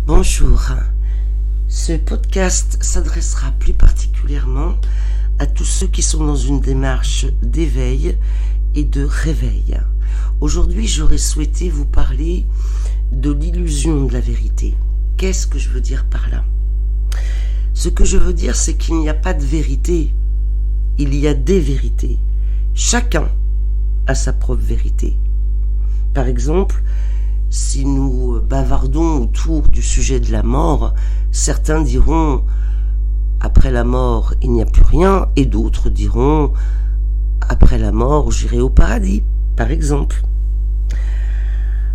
Bonjour, ce podcast s'adressera plus particulièrement à tous ceux qui sont dans une démarche d'éveil et de réveil. Aujourd'hui, j'aurais souhaité vous parler de l'illusion de la vérité. Qu'est-ce que je veux dire par là ? Ce que je veux dire, c'est qu'il n'y a pas de vérité, il y a des vérités. Chacun a sa propre vérité. Par exemple, si nous bavardons autour du sujet de la mort, certains diront « après la mort, il n'y a plus rien » et d'autres diront « après la mort, j'irai au paradis », par exemple.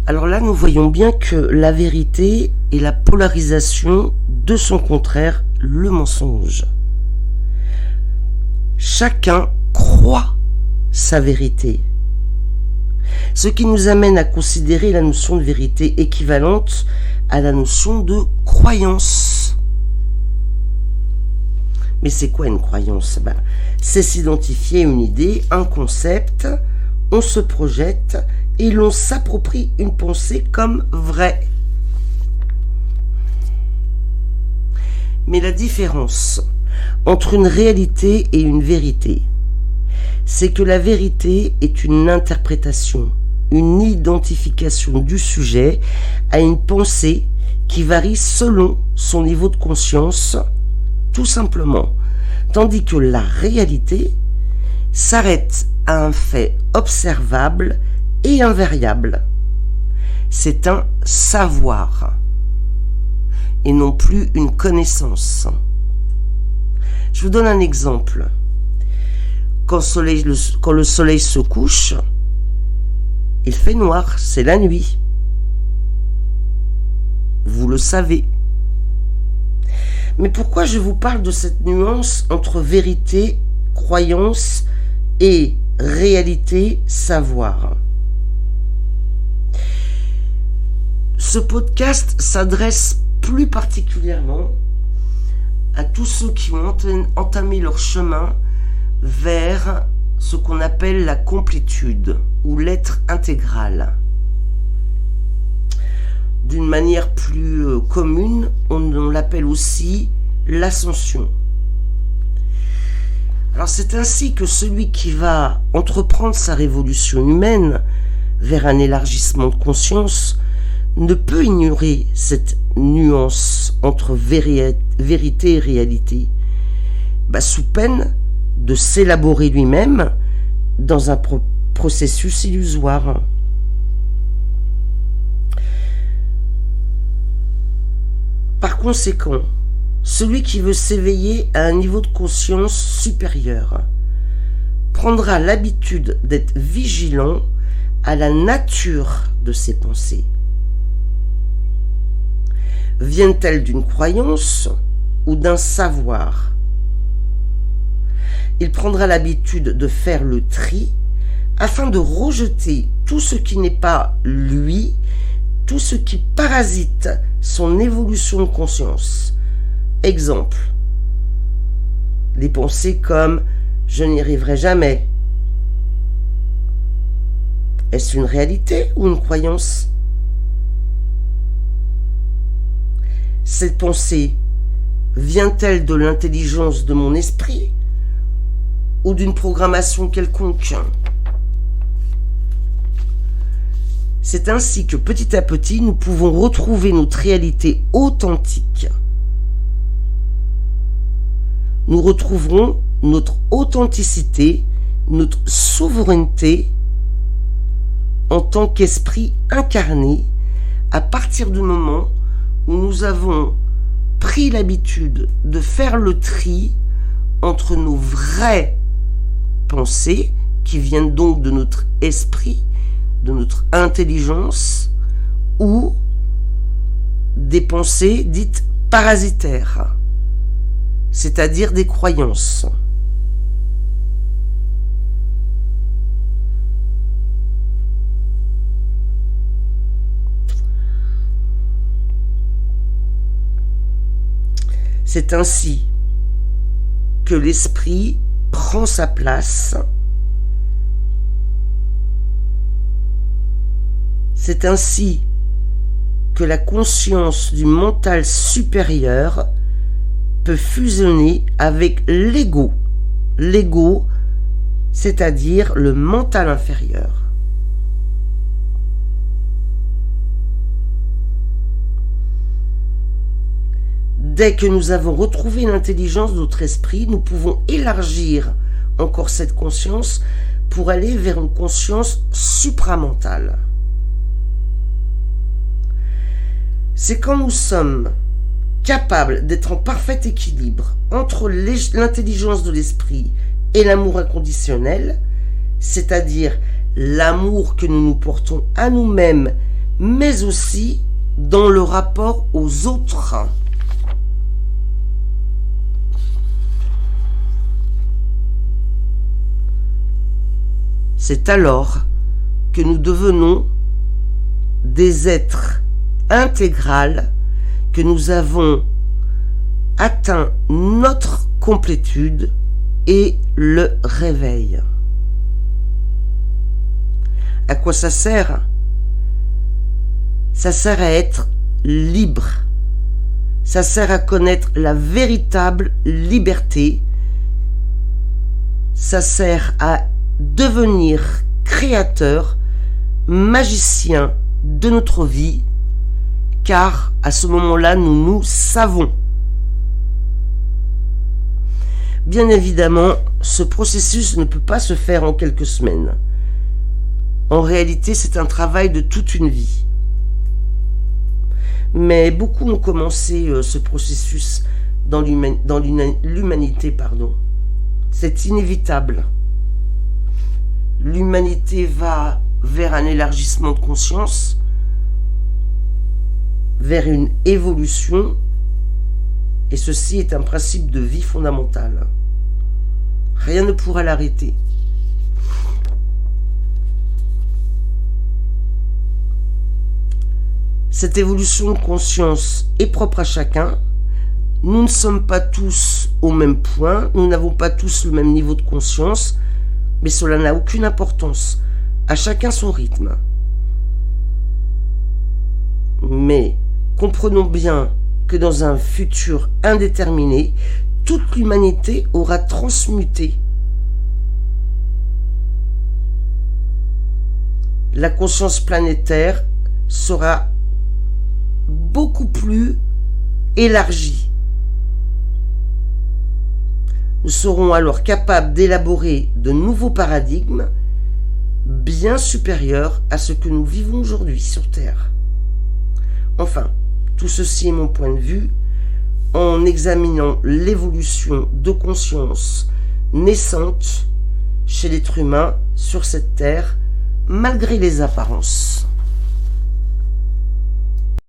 Alors là, nous voyons bien que la vérité est la polarisation de son contraire, le mensonge. Chacun croit sa vérité. Ce qui nous amène à considérer la notion de vérité équivalente à la notion de croyance. Mais c'est quoi une croyance ? C'est s'identifier à une idée, un concept, on se projette et l'on s'approprie une pensée comme vraie. Mais la différence entre une réalité et une vérité, c'est que la vérité est une interprétation, une identification du sujet à une pensée qui varie selon son niveau de conscience, tout simplement, tandis que la réalité s'arrête à un fait observable et invariable. C'est un savoir et non plus une connaissance. Je vous donne un exemple. Quand le soleil se couche, il fait noir, c'est la nuit. Vous le savez. Mais pourquoi je vous parle de cette nuance entre vérité, croyance et réalité, savoir ? Ce podcast s'adresse plus particulièrement à tous ceux qui ont entamé leur chemin vers ce qu'on appelle la complétude ou l'être intégral. D'une manière plus commune, on l'appelle aussi l'ascension. Alors c'est ainsi que celui qui va entreprendre sa révolution humaine vers un élargissement de conscience ne peut ignorer cette nuance entre vérité et réalité, sous peine de s'élaborer lui-même dans un processus illusoire. Par conséquent, celui qui veut s'éveiller à un niveau de conscience supérieur prendra l'habitude d'être vigilant à la nature de ses pensées. Viennent-elles d'une croyance ou d'un savoir ? Il prendra l'habitude de faire le tri afin de rejeter tout ce qui n'est pas lui, tout ce qui parasite son évolution de conscience. Exemple, des pensées comme « je n'y arriverai jamais ». Est-ce une réalité ou une croyance ? Cette pensée vient-elle de l'intelligence de mon esprit ou d'une programmation quelconque ? C'est ainsi que petit à petit, nous pouvons retrouver notre réalité authentique. Nous retrouverons notre authenticité, notre souveraineté en tant qu'esprit incarné à partir du moment où nous avons pris l'habitude de faire le tri entre nos vraies pensées, qui viennent donc de notre esprit, de notre intelligence, ou des pensées dites parasitaires, c'est-à-dire des croyances. C'est ainsi que l'esprit prend sa place. C'est ainsi que la conscience du mental supérieur peut fusionner avec l'ego. L'ego, c'est-à-dire le mental inférieur. Dès que nous avons retrouvé l'intelligence de notre esprit, nous pouvons élargir encore cette conscience pour aller vers une conscience supramentale. C'est quand nous sommes capables d'être en parfait équilibre entre l'intelligence de l'esprit et l'amour inconditionnel, c'est-à-dire l'amour que nous nous portons à nous-mêmes, mais aussi dans le rapport aux autres. C'est alors que nous devenons des êtres intégrales, que nous avons atteint notre complétude et le réveil. À quoi ça sert? Ça sert à être libre. Ça sert à connaître la véritable liberté. Ça sert à devenir créateur, magicien de notre vie, car à ce moment-là, nous savons. Bien évidemment, ce processus ne peut pas se faire en quelques semaines. En réalité, c'est un travail de toute une vie. Mais beaucoup ont commencé ce processus dans l'humanité. C'est inévitable. L'humanité va vers un élargissement de conscience, vers une évolution, et ceci est un principe de vie fondamental. Rien ne pourra l'arrêter. Cette évolution de conscience est propre à chacun. Nous ne sommes pas tous au même point, nous n'avons pas tous le même niveau de conscience, mais cela n'a aucune importance. À chacun son rythme. Mais comprenons bien que dans un futur indéterminé, toute l'humanité aura transmuté. La conscience planétaire sera beaucoup plus élargie. Nous serons alors capables d'élaborer de nouveaux paradigmes bien supérieurs à ce que nous vivons aujourd'hui sur Terre. Enfin, tout ceci est mon point de vue en examinant l'évolution de conscience naissante chez l'être humain sur cette Terre, malgré les apparences.